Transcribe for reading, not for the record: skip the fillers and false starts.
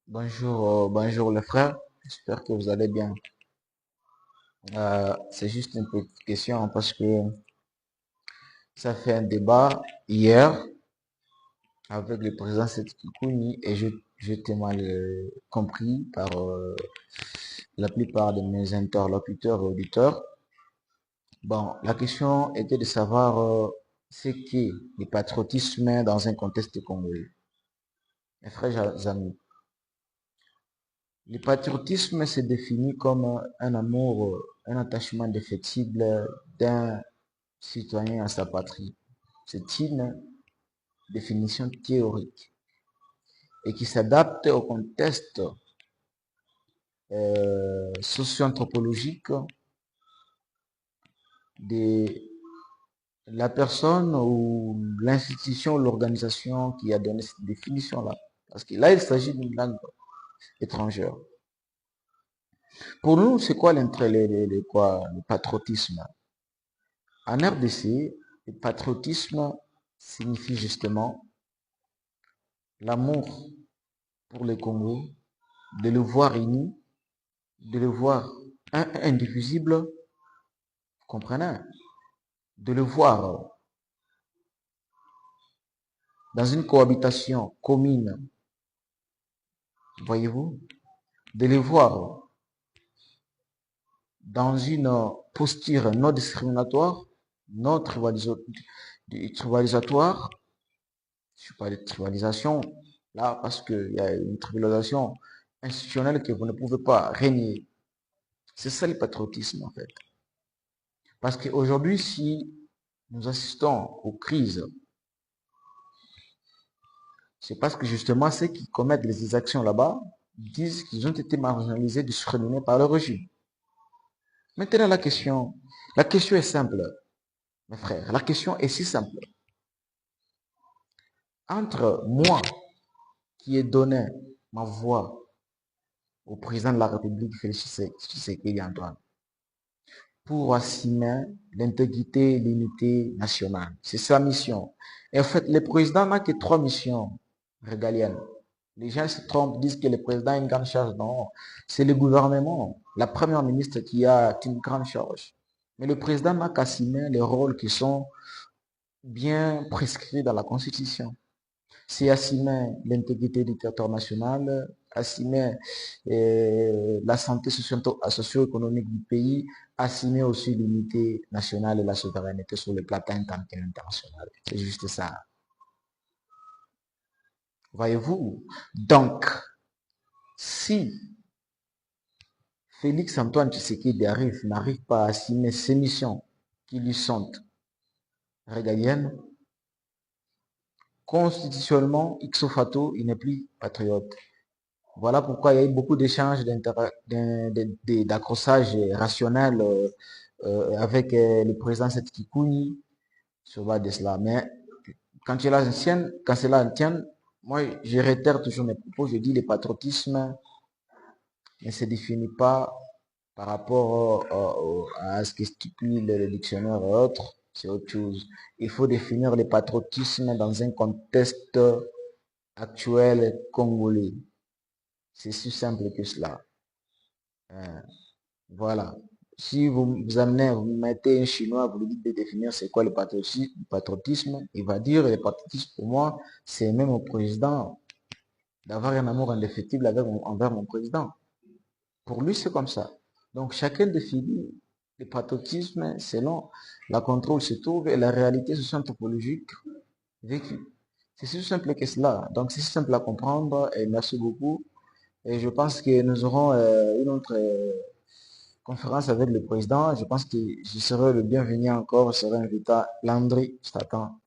Bonjour, bonjour les frères, j'espère que vous allez bien. C'est juste une petite question parce que ça fait un débat hier avec le président Seti Kouny et j'étais mal compris par la plupart de mes interlocuteurs et auditeurs. Bon, la question était de savoir ce qu'est le patriotisme dans un contexte congolais. Mes frères amis, le patriotisme se définit comme un amour, un attachement indéfectible d'un citoyen à sa patrie. C'est une définition théorique et qui s'adapte au contexte socio-anthropologique de la personne ou l'institution ou l'organisation qui a donné cette définition-là. Parce que là, il s'agit d'une langue étrangère. Pour nous, c'est quoi le patriotisme? En RDC, le patriotisme signifie justement l'amour pour le Congo, de le voir uni, de le voir indivisible, vous comprenez? De le voir dans une cohabitation commune, voyez-vous? De le voir dans une posture non discriminatoire, non tribalisatoire. Je ne parle pas de tribalisation là parce qu'il y a une tribalisation institutionnelle que vous ne pouvez pas régner. C'est ça le patriotisme en fait. Parce qu'aujourd'hui, si nous assistons aux crises, c'est parce que justement ceux qui commettent les exactions là-bas disent qu'ils ont été marginalisés, discriminés par le régime. Maintenant, la question est simple, mes frères. La question est si simple. Entre moi qui ai donné ma voix au président de la République, Félix Tshisekedi Antoine, pour assumer l'intégrité et l'unité nationale. C'est sa mission. Et en fait, le président n'a que trois missions régaliennes. Les gens se trompent, disent que le président a une grande charge. Non, c'est le gouvernement, la première ministre qui a une grande charge. Mais le président n'a qu'assumer les rôles qui sont bien prescrits dans la Constitution. C'est assumer l'intégrité du territoire national, assumer la santé socio-économique du pays, assumer aussi l'unité nationale et la souveraineté sur le plan international. C'est juste ça. Voyez-vous? Donc, si Félix Antoine Tshisekedi n'arrive pas à assumer ses missions qui lui sont régaliennes, constitutionnellement, ipso facto, il n'est plus patriote. Voilà pourquoi il y a eu beaucoup d'échanges, d'accrochages rationnels avec le président Seti Kouny sur base de cela. Mais quand cela tient, moi je réitère toujours mes propos, je dis le patriotisme ne se définit pas par rapport à ce que stipule le dictionnaire et autres, c'est autre chose. Il faut définir le patriotisme dans un contexte actuel congolais. C'est si simple que cela. Euh, voilà. Si vous amenez, vous mettez un Chinois, vous lui dites de définir c'est quoi le patriotisme, il va dire le patriotisme pour moi, c'est même au président, d'avoir un amour indéfectible envers mon président. Pour lui, c'est comme ça. Donc chacun définit le patriotisme selon la contrôle se trouve et la réalité socio-anthropologique vécue. C'est si simple que cela. Donc c'est si simple à comprendre et merci beaucoup. Et je pense que nous aurons une autre conférence avec le président. Je pense que je serai le bienvenu encore. Je serai invité. Landry, je t'attends.